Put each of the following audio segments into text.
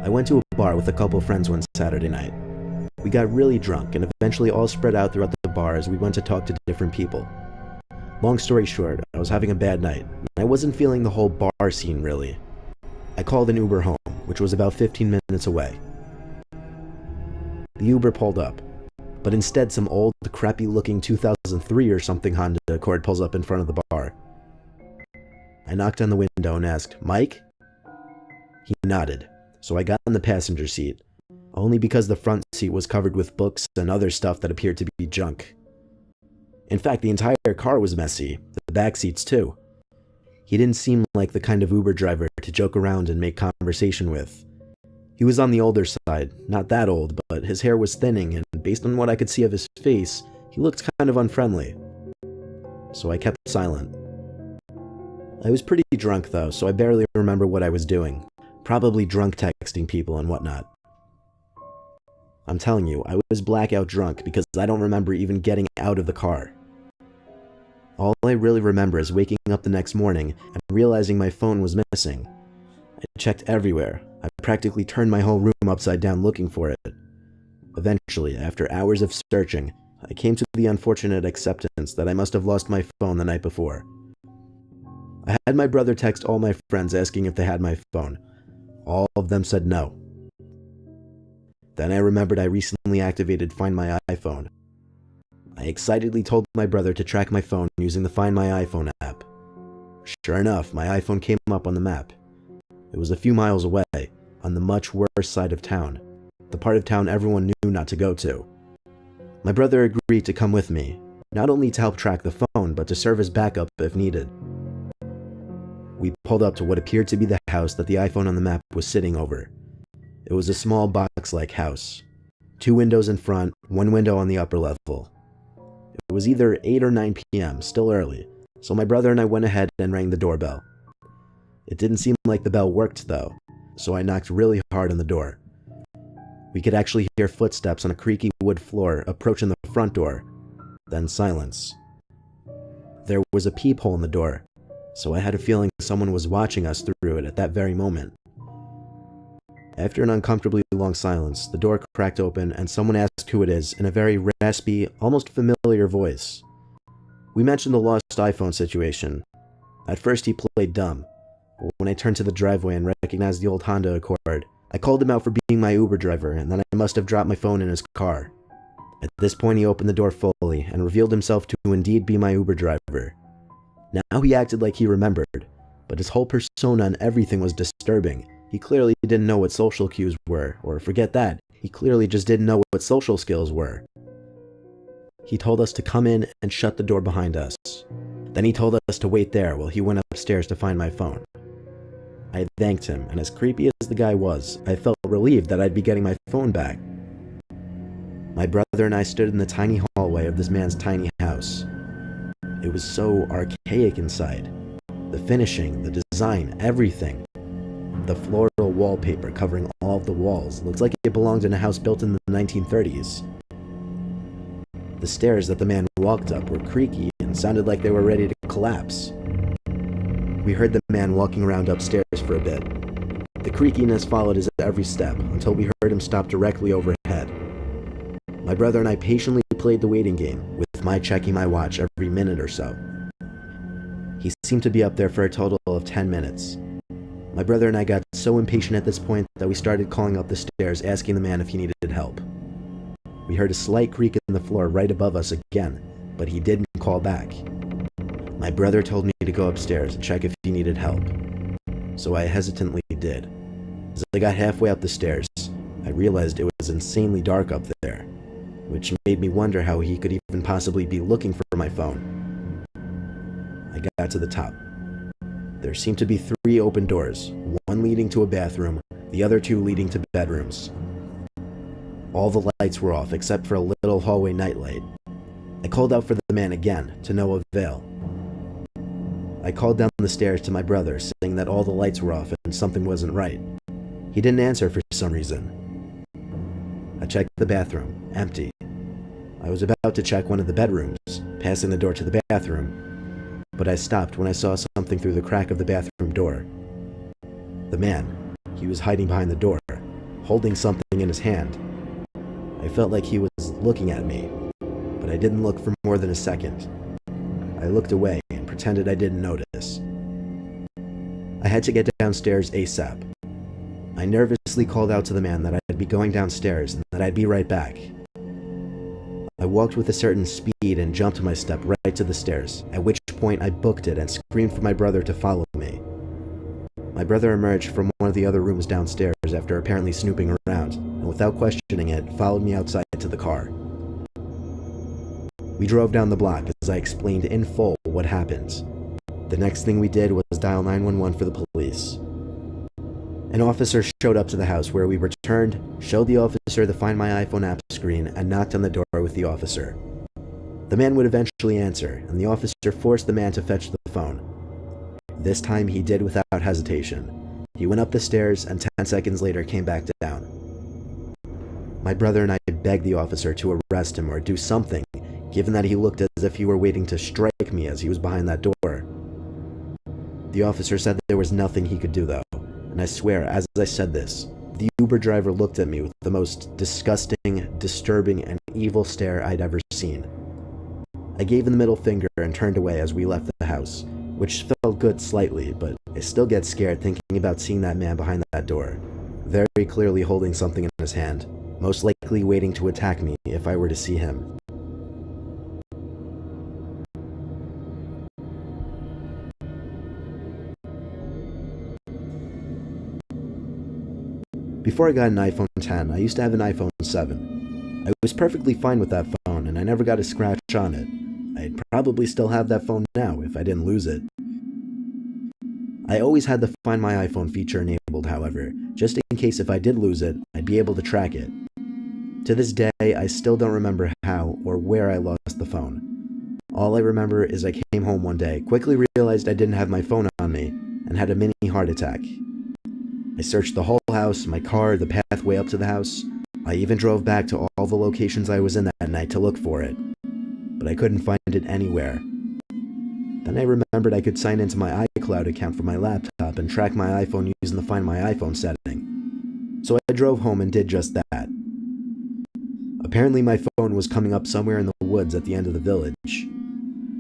I went to a bar with a couple friends one Saturday night. We got really drunk and eventually all spread out throughout the bar as we went to talk to different people. Long story short, I was having a bad night, and I wasn't feeling the whole bar scene really. I called an Uber home, which was about 15 minutes away. The Uber pulled up, but instead some old, crappy-looking 2003 or something Honda Accord pulls up in front of the bar. I knocked on the window and asked, "Mike?" He nodded, so I got in the passenger seat, only because the front seat was covered with books and other stuff that appeared to be junk. In fact, the entire car was messy, the back seats too. He didn't seem like the kind of Uber driver to joke around and make conversation with. He was on the older side, not that old, but his hair was thinning, and based on what I could see of his face, he looked kind of unfriendly. So I kept silent. I was pretty drunk though, so I barely remember what I was doing. Probably drunk texting people and whatnot. I'm telling you, I was blackout drunk because I don't remember even getting out of the car. All I really remember is waking up the next morning and realizing my phone was missing. I checked everywhere. I practically turned my whole room upside down looking for it. Eventually, after hours of searching, I came to the unfortunate acceptance that I must have lost my phone the night before. I had my brother text all my friends asking if they had my phone. All of them said no. Then I remembered I recently activated Find My iPhone. I excitedly told my brother to track my phone using the Find My iPhone app. Sure enough, my iPhone came up on the map. It was a few miles away, on the much worse side of town, the part of town everyone knew not to go to. My brother agreed to come with me, not only to help track the phone, but to serve as backup if needed. We pulled up to what appeared to be the house that the iPhone on the map was sitting over. It was a small box-like house. 2 windows in front, 1 window on the upper level. It was either 8 or 9 p.m., still early, so my brother and I went ahead and rang the doorbell. It didn't seem like the bell worked though, so I knocked really hard on the door. We could actually hear footsteps on a creaky wood floor approaching the front door, then silence. There was a peephole in the door, so I had a feeling someone was watching us through it at that very moment. After an uncomfortably long silence, the door cracked open and someone asked who it is in a very raspy, almost familiar voice. We mentioned the lost iPhone situation. At first he played dumb, but when I turned to the driveway and recognized the old Honda Accord, I called him out for being my Uber driver and that I must have dropped my phone in his car. At this point he opened the door fully and revealed himself to indeed be my Uber driver. Now he acted like he remembered, but his whole persona and everything was disturbing. He clearly didn't know what social cues were, or forget that, he clearly just didn't know what social skills were. He told us to come in and shut the door behind us. Then he told us to wait there while he went upstairs to find my phone. I thanked him, and as creepy as the guy was, I felt relieved that I'd be getting my phone back. My brother and I stood in the tiny hallway of this man's tiny house. It was so archaic inside. The finishing, the design, everything. The floral wallpaper covering all of the walls looked like it belonged in a house built in the 1930s. The stairs that the man walked up were creaky and sounded like they were ready to collapse. We heard the man walking around upstairs for a bit. The creakiness followed his every step until we heard him stop directly overhead. My brother and I patiently played the waiting game, with my checking my watch every minute or so. He seemed to be up there for a total of 10 minutes. My brother and I got so impatient at this point that we started calling up the stairs asking the man if he needed help. We heard a slight creak in the floor right above us again, but he didn't call back. My brother told me to go upstairs and check if he needed help, so I hesitantly did. As I got halfway up the stairs, I realized it was insanely dark up there, which made me wonder how he could even possibly be looking for my phone. I got to the top. There seemed to be 3 open doors, one leading to a bathroom, the other 2 leading to bedrooms. All the lights were off except for a little hallway nightlight. I called out for the man again, to no avail. I called down the stairs to my brother, saying that all the lights were off and something wasn't right. He didn't answer for some reason. I checked the bathroom, empty. I was about to check one of the bedrooms, passing the door to the bathroom, but I stopped when I saw something through the crack of the bathroom door. The man, he was hiding behind the door, holding something in his hand. I felt like he was looking at me, but I didn't look for more than a second. I looked away and pretended I didn't notice. I had to get downstairs ASAP. I nervously called out to the man that I'd be going downstairs and that I'd be right back. I walked with a certain speed and jumped my step right to the stairs, at which point I booked it and screamed for my brother to follow me. My brother emerged from one of the other rooms downstairs after apparently snooping around, and without questioning it, followed me outside to the car. We drove down the block as I explained in full what happened. The next thing we did was dial 911 for the police. An officer showed up to the house where we returned, showed the officer the Find My iPhone app screen, and knocked on the door with the officer. The man would eventually answer, and the officer forced the man to fetch the phone. This time he did without hesitation. He went up the stairs and 10 seconds later came back down. My brother and I begged the officer to arrest him or do something, given that he looked as if he were waiting to strike me as he was behind that door. The officer said that there was nothing he could do though, and I swear, as I said this, the Uber driver looked at me with the most disgusting, disturbing, and evil stare I'd ever seen. I gave him the middle finger and turned away as we left the house, which felt good slightly, but I still get scared thinking about seeing that man behind that door, very clearly holding something in his hand, most likely waiting to attack me if I were to see him. Before I got an iPhone 10, I used to have an iPhone 7. I was perfectly fine with that phone and I never got a scratch on it. I'd probably still have that phone now if I didn't lose it. I always had the Find My iPhone feature enabled, however, just in case if I did lose it, I'd be able to track it. To this day, I still don't remember how or where I lost the phone. All I remember is I came home one day, quickly realized I didn't have my phone on me, and had a mini heart attack. I searched the whole house, my car, the pathway up to the house. I even drove back to all the locations I was in that night to look for it, but I couldn't find it anywhere. Then I remembered I could sign into my iCloud account from my laptop and track my iPhone using the Find My iPhone setting. So I drove home and did just that. Apparently my phone was coming up somewhere in the woods at the end of the village.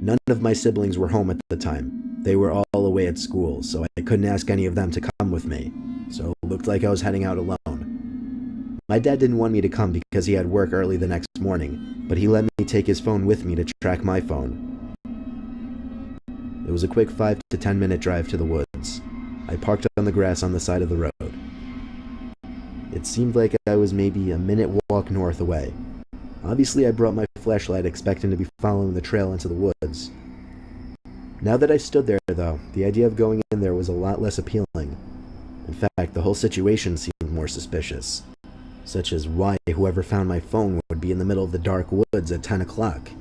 None of my siblings were home at the time. They were all away at school, so I couldn't ask any of them to come with me. So it looked like I was heading out alone. My dad didn't want me to come because he had work early the next morning, but he let me take his phone with me to track my phone. It was a quick 5 to 10 minute drive to the woods. I parked on the grass on the side of the road. It seemed like I was maybe a minute walk north away. Obviously I brought my flashlight expecting to be following the trail into the woods. Now that I stood there though, the idea of going in there was a lot less appealing. In fact, the whole situation seemed more suspicious. Such as why whoever found my phone would be in the middle of the dark woods at 10 o'clock.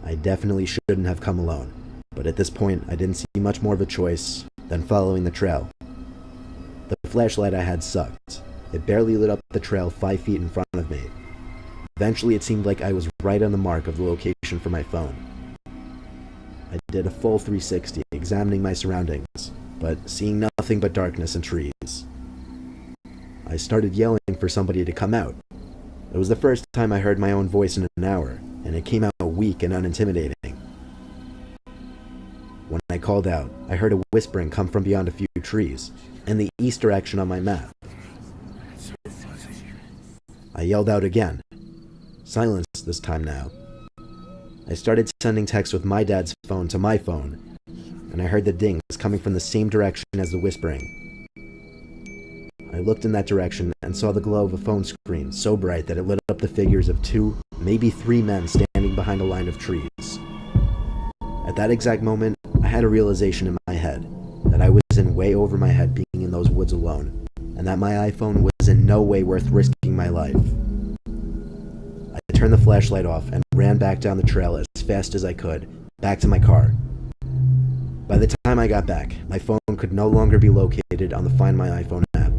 I definitely shouldn't have come alone, but at this point I didn't see much more of a choice than following the trail. The flashlight I had sucked. It barely lit up the trail 5 feet in front of me. Eventually it seemed like I was right on the mark of the location for my phone. I did a full 360, examining my surroundings, but seeing nothing but darkness and trees. I started yelling for somebody to come out. It was the first time I heard my own voice in an hour, and it came out weak and unintimidating. When I called out, I heard a whispering come from beyond a few trees, and the east direction on my map. I yelled out again. Silence this time now. I started sending texts with my dad's phone to my phone, and I heard the dings coming from the same direction as the whispering. I looked in that direction and saw the glow of a phone screen so bright that it lit up the figures of 2, maybe 3 men standing behind a line of trees. At that exact moment, I had a realization in my head that I was in way over my head being in those woods alone, and that my iPhone was in no way worth risking my life. I turned the flashlight off and ran back down the trail as fast as I could, back to my car. By the time I got back, my phone could no longer be located on the Find My iPhone app,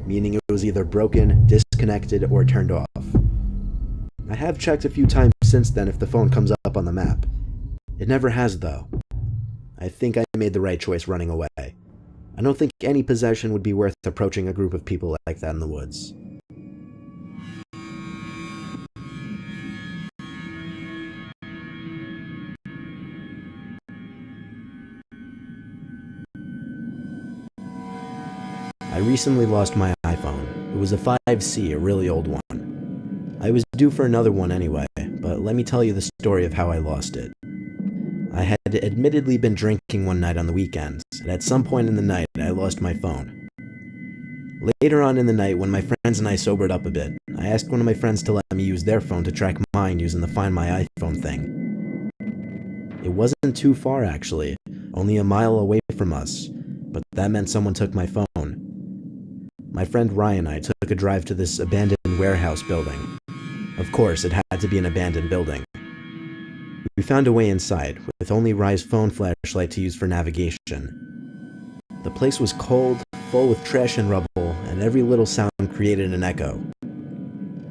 meaning it was either broken, disconnected, or turned off. I have checked a few times since then if the phone comes up on the map. It never has though. I think I made the right choice running away. I don't think any possession would be worth approaching a group of people like that in the woods. I recently lost my iPhone. It was a 5C, a really old one. I was due for another one anyway, but let me tell you the story of how I lost it. I had admittedly been drinking one night on the weekends, and at some point in the night, I lost my phone. Later on in the night, when my friends and I sobered up a bit, I asked one of my friends to let me use their phone to track mine using the Find My iPhone thing. It wasn't too far actually, only a mile away from us, but that meant someone took my phone. My friend Ryan and I took a drive to this abandoned warehouse building. Of course, it had to be an abandoned building. We found a way inside, with only Rye's phone flashlight to use for navigation. The place was cold, full with trash and rubble, and every little sound created an echo.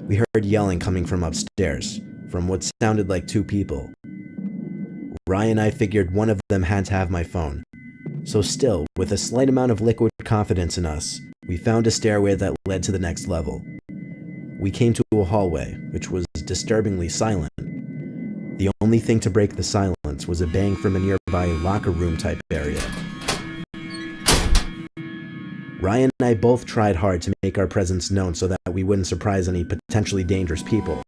We heard yelling coming from upstairs, from what sounded like two people. Ryan and I figured one of them had to have my phone. So still, with a slight amount of liquid confidence in us, we found a stairway that led to the next level. We came to a hallway, which was disturbingly silent. The only thing to break the silence was a bang from a nearby locker room type area. Ryan and I both tried hard to make our presence known so that we wouldn't surprise any potentially dangerous people.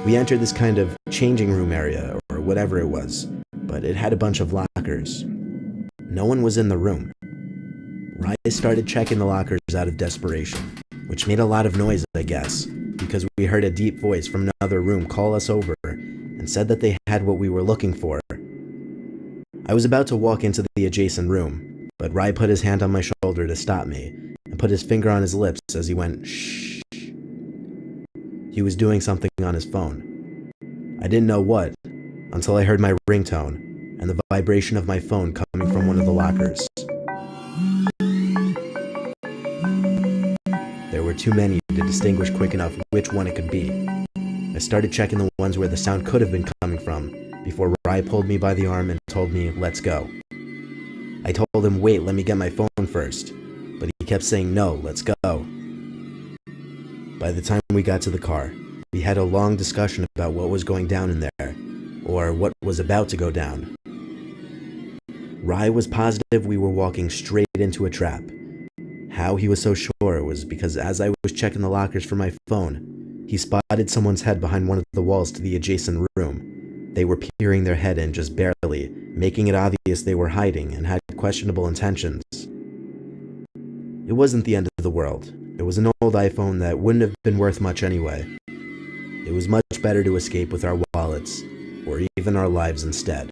We entered this kind of changing room area, or whatever it was, but it had a bunch of lockers. No one was in the room. Ryan started checking the lockers out of desperation, which made a lot of noise, I guess, because we heard a deep voice from another room call us over and said that they had what we were looking for. I was about to walk into the adjacent room, but Rye put his hand on my shoulder to stop me and put his finger on his lips as he went, shh. He was doing something on his phone. I didn't know what, until I heard my ringtone and the vibration of my phone coming from one of the lockers. There were too many to distinguish quick enough which one it could be. I started checking the ones where the sound could have been coming from before Rye pulled me by the arm and told me, let's go. I told him, wait, let me get my phone first, but he kept saying, no, let's go. By the time we got to the car, we had a long discussion about what was going down in there, or what was about to go down. Rye was positive we were walking straight into a trap. How he was so sure was because as I was checking the lockers for my phone, he spotted someone's head behind one of the walls to the adjacent room. They were peering their head in just barely, making it obvious they were hiding and had questionable intentions. It wasn't the end of the world. It was an old iPhone that wouldn't have been worth much anyway. It was much better to escape with our wallets, or even our lives instead.